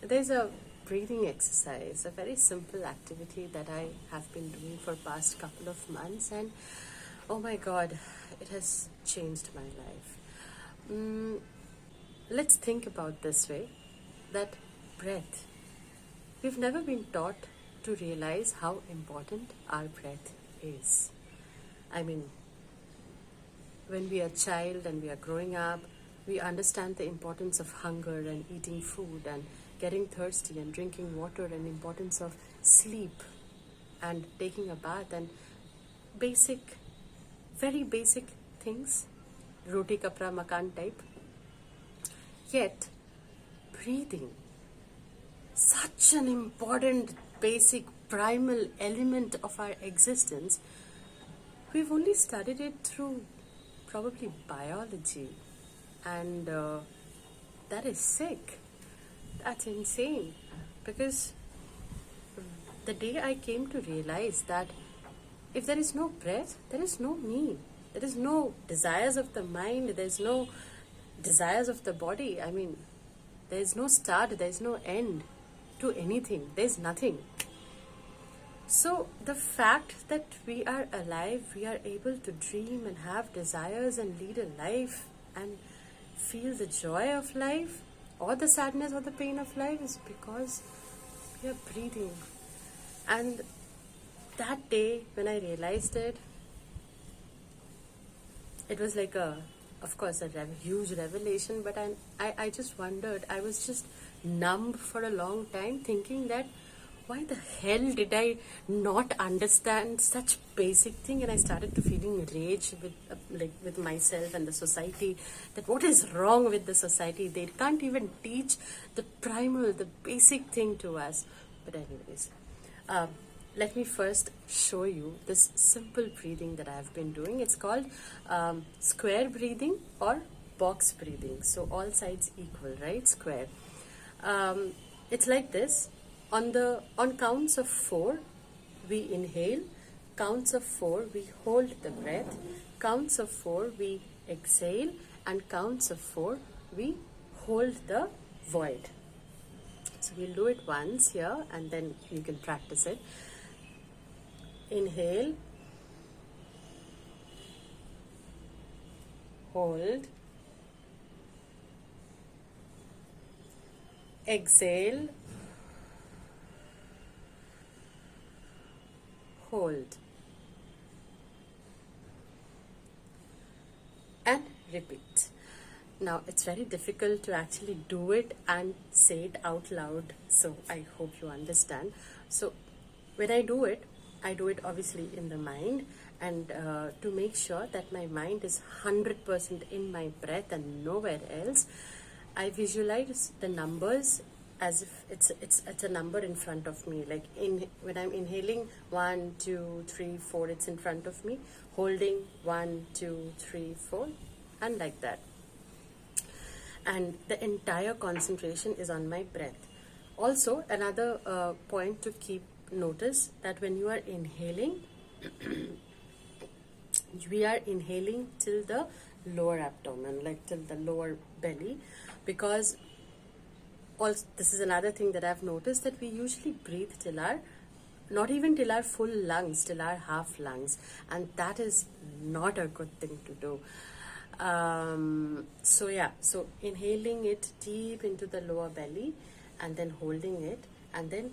there's a breathing exercise, a very simple activity that I have been doing for past couple of months, and oh my God, it has changed my life. Let's think about this way, that breath. We've never been taught to realize how important our breath is. I mean, when we are a child and we are growing up, we understand the importance of hunger and eating food and getting thirsty and drinking water and importance of sleep and taking a bath and basic, very basic things, roti kapra makan type. Yet, breathing, such an important, basic, primal element of our existence, we've only studied it through probably biology, and that is sick. That's insane, because the day I came to realize that if there is no breath, there is no me. There is no desires of the mind, there is no desires of the body. I mean, there is no start, there is no end to anything, there is nothing. So the fact that we are alive, we are able to dream and have desires and lead a life and feel the joy of life or the sadness or the pain of life is because we are breathing. And that day when I realized it, it was like of course, a huge revelation, but I just wondered, I was just numb for a long time thinking that why the hell did I not understand such basic thing? And I started to feeling rage with myself and the society, that what is wrong with the society? They can't even teach the primal, the basic thing to us. But anyways, let me first show you this simple breathing that I have been doing. It's called square breathing or box breathing. So all sides equal, right? Square. It's like this. On counts of 4, we inhale. Counts of 4, we hold the breath. Counts of 4, we exhale. And counts of 4, we hold the void. So we'll do it once here, and then you can practice it. Inhale, hold, exhale, hold, and repeat. Now, it's very difficult to actually do it and say it out loud, so I hope you understand. So when I do it obviously in the mind, and to make sure that my mind is 100% in my breath and nowhere else, I visualize the numbers as if it's a number in front of me. Like when I'm inhaling 1, 2, 3, 4, it's in front of me. Holding 1, 2, 3, 4, and like that. And the entire concentration is on my breath. Also, another point to keep notice, that when you are inhaling, we are inhaling till the lower abdomen, like till the lower belly, because also this is another thing that I've noticed, that we usually breathe till our, not even till our full lungs, till our half lungs, and that is not a good thing to do. So inhaling it deep into the lower belly, and then holding it, and then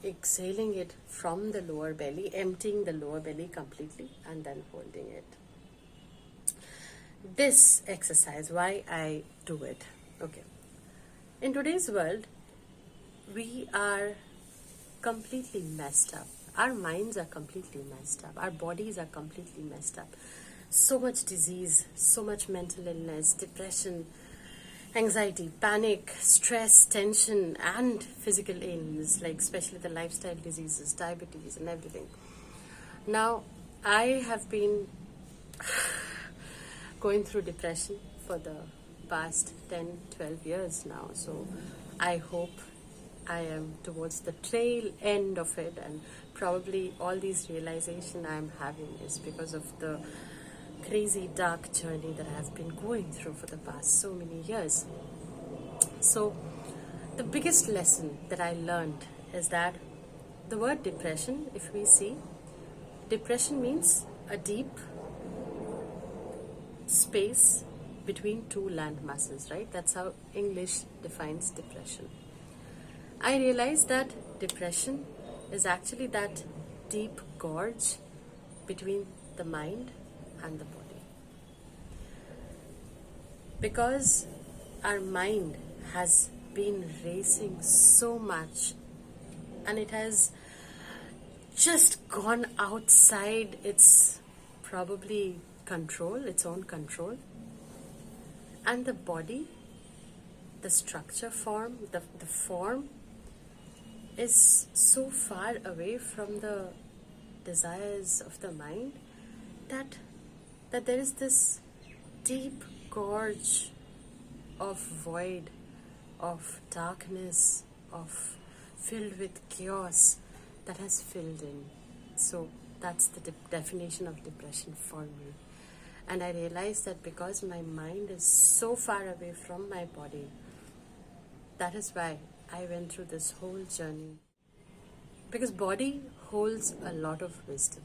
exhaling it from the lower belly, emptying the lower belly completely, and then holding it. This exercise, why I do it. Okay. In today's world, we are completely messed up. Our minds are completely messed up. Our bodies are completely messed up. So much disease, so much mental illness, depression, anxiety, panic, stress, tension, and physical ailments, like especially the lifestyle diseases, diabetes, and everything. Now, I have been going through depression for the past 10, 12 years now. So I hope I am towards the tail end of it, and probably all these realization I am having is because of the crazy dark journey that I have been going through for the past so many years. So The biggest lesson that I learned is that the word depression, if we see, depression means a deep space between two land masses, right? That's how English defines depression. I realized that depression is actually that deep gorge between the mind and the body. Because our mind has been racing so much and it has just gone outside its probably control, its own control. And the body, the structure form, the form is so far away from the desires of the mind that there is this deep gorge of void, of darkness, of filled with chaos that has filled in. So that's the definition of depression for me. And I realized that because my mind is so far away from my body, that is why I went through this whole journey. Because body holds a lot of wisdom.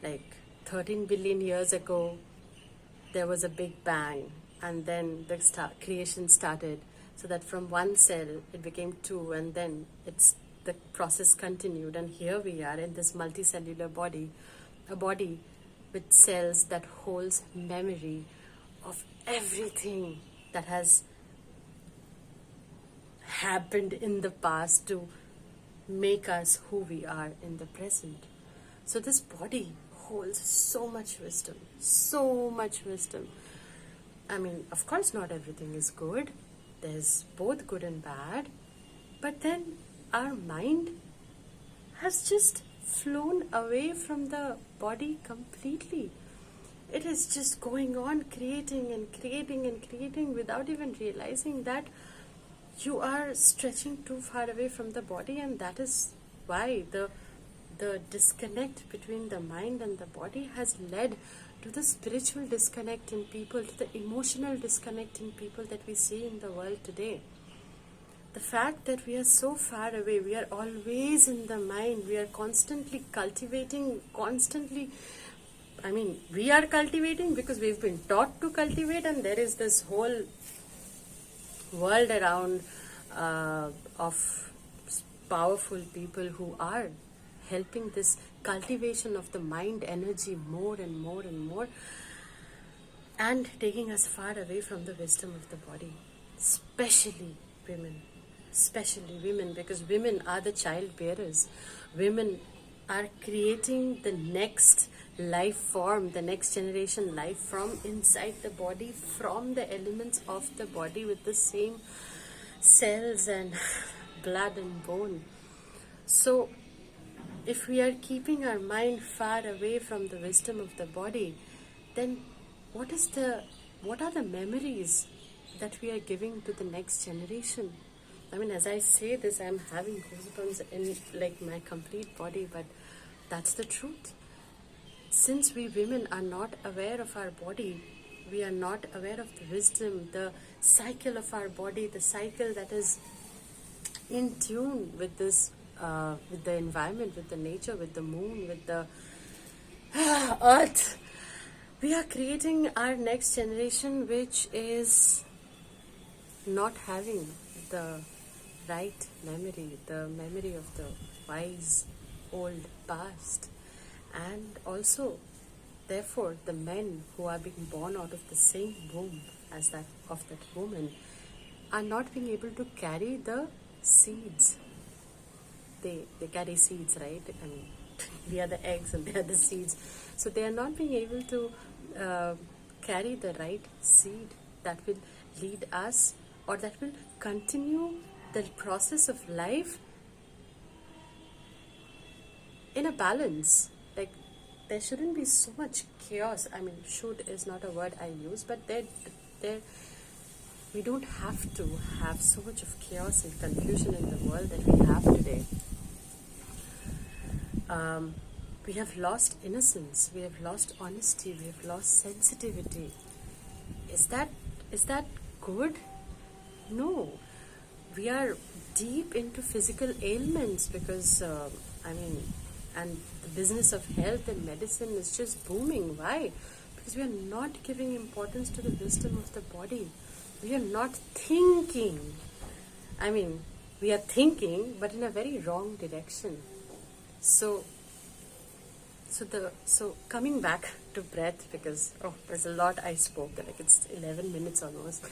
Like 13 billion years ago, there was a big bang, and then the creation started. So that from one cell, it became two, and then the process continued. And here we are in this multicellular body, a body with cells that holds memory of everything that has happened in the past to make us who we are in the present. So this body holds so much wisdom, so much wisdom. I mean, of course not everything is good. There's both good and bad. But then our mind has just flown away from the body completely. It is just going on creating and creating and creating without even realizing that you are stretching too far away from the body, and that is why the disconnect between the mind and the body has led to the spiritual disconnect in people, to the emotional disconnect in people that we see in the world today. The fact that we are so far away, we are always in the mind, we are constantly cultivating, we are cultivating because we've been taught to cultivate, and there is this whole world around of powerful people who are helping this cultivation of the mind energy more and more and more, and taking us far away from the wisdom of the body, especially women, because women are the child bearers. Women are creating the next life form, the next generation life from inside the body, from the elements of the body, with the same cells and blood and bone. So if we are keeping our mind far away from the wisdom of the body, then what are the memories that we are giving to the next generation? I mean, as I say this, I'm having goosebumps in like my complete body, but that's the truth. Since we women are not aware of our body, we are not aware of the wisdom, the cycle of our body, the cycle that is in tune with this, with the environment, with the nature, with the moon, with the earth. We are creating our next generation which is not having the right memory, the memory of the wise old past. And also, therefore, the men who are being born out of the same womb as that of that woman are not being able to carry the seeds. They carry seeds, right? I mean, we are the eggs and they are the seeds. So they are not being able to carry the right seed that will lead us, or that will continue the process of life in a balance. Like, there shouldn't be so much chaos. I mean, should is not a word I use, but we don't have to have so much of chaos and confusion in the world that we have today. We have lost innocence, we have lost honesty, we have lost sensitivity. Is that good? No. we are deep into physical ailments because and the business of health and medicine is just booming. Why? Because we are not giving importance to the wisdom of the body. We are not thinking. I mean, we are thinking, but in a very wrong direction. So coming back to breath, because there's a lot I spoke, like it's 11 minutes almost.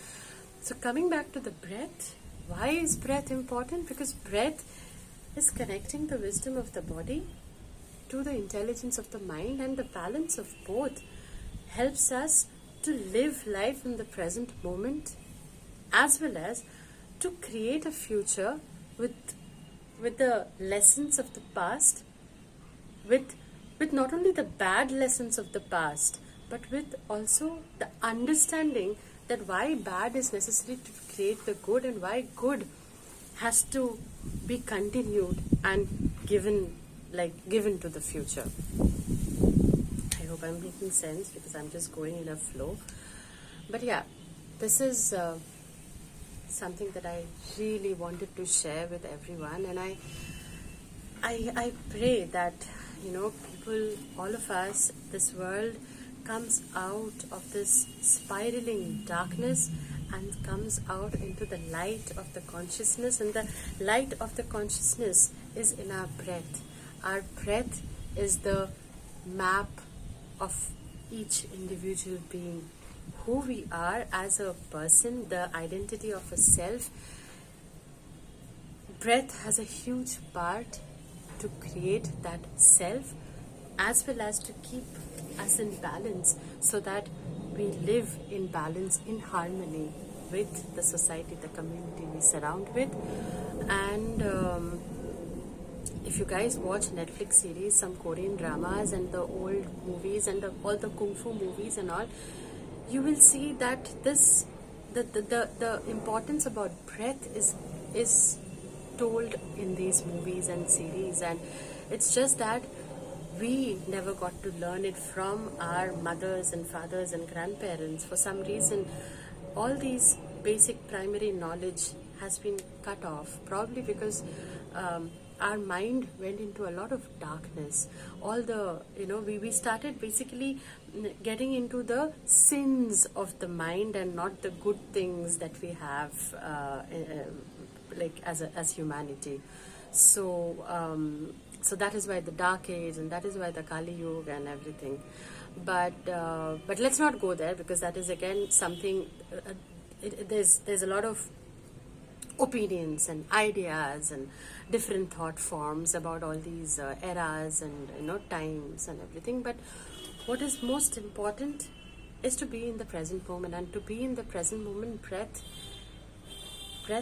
So coming back to the breath, why is breath important? Because breath is connecting the wisdom of the body to the intelligence of the mind, and the balance of both helps us to live life in the present moment, as well as to create a future with the lessons of the past, with not only the bad lessons of the past, but with also the understanding that why bad is necessary to create the good, and why good has to be continued and given to the future. I hope I'm making sense, because I'm just going in a flow. But yeah, this is something that I really wanted to share with everyone, and I pray that people, all of us, this world comes out of this spiraling darkness and comes out into the light of the consciousness, and the light of the consciousness is in our breath. Our breath is the map of each individual being, who we are as a person, the identity of a self. Breath has a huge part to create that self, as well as to keep us in balance, so that we live in balance, in harmony with the society, the community we surround with. And if you guys watch Netflix series, some Korean dramas and the old movies and all the kung fu movies and all, you will see that the importance about breath is told in these movies and series, and it's just that we never got to learn it from our mothers and fathers and grandparents. For some reason, all these basic primary knowledge has been cut off, probably because our mind went into a lot of darkness. All the, we started basically getting into the sins of the mind and not the good things that we have as humanity. So that is why the Dark Age, and that is why the Kali Yuga and everything. But let's not go there, because that is again something. There's a lot of opinions and ideas and different thought forms about all these eras and times and everything. But what is most important is to be in the present moment, and to be in the present moment, breath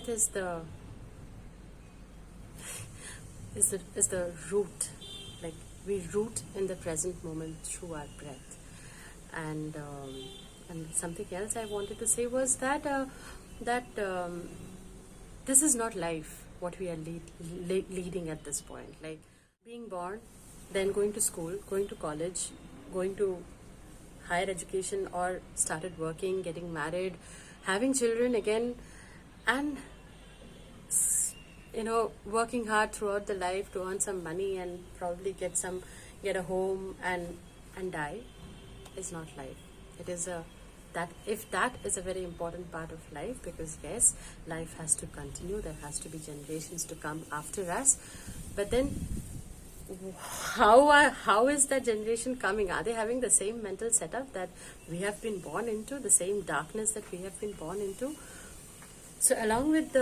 is the is the root. Like, we root in the present moment through our breath. And something else I wanted to say was that this is not life, what we are leading at this point. Like, being born, then going to school, going to college, going to higher education, or started working, getting married, having children again, and working hard throughout the life to earn some money and probably get a home and die is not life. It is that is a very important part of life, because yes, life has to continue. There has to be generations to come after us. But then, how is that generation coming? Are they having the same mental setup that we have been born into, the same darkness that we have been born into? So along with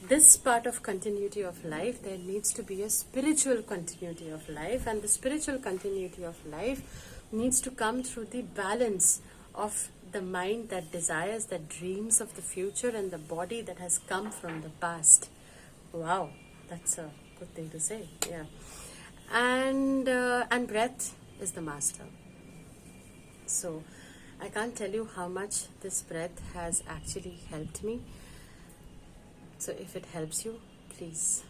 this part of continuity of life, there needs to be a spiritual continuity of life, and the spiritual continuity of life needs to come through the balance of the mind that desires, that dreams of the future, and the body that has come from the past. Wow, that's a good thing to say. Yeah. And breath is the master. So I can't tell you how much this breath has actually helped me. So if it helps you, please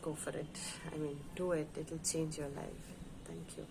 go for it. I mean, do it. It will change your life. Thank you.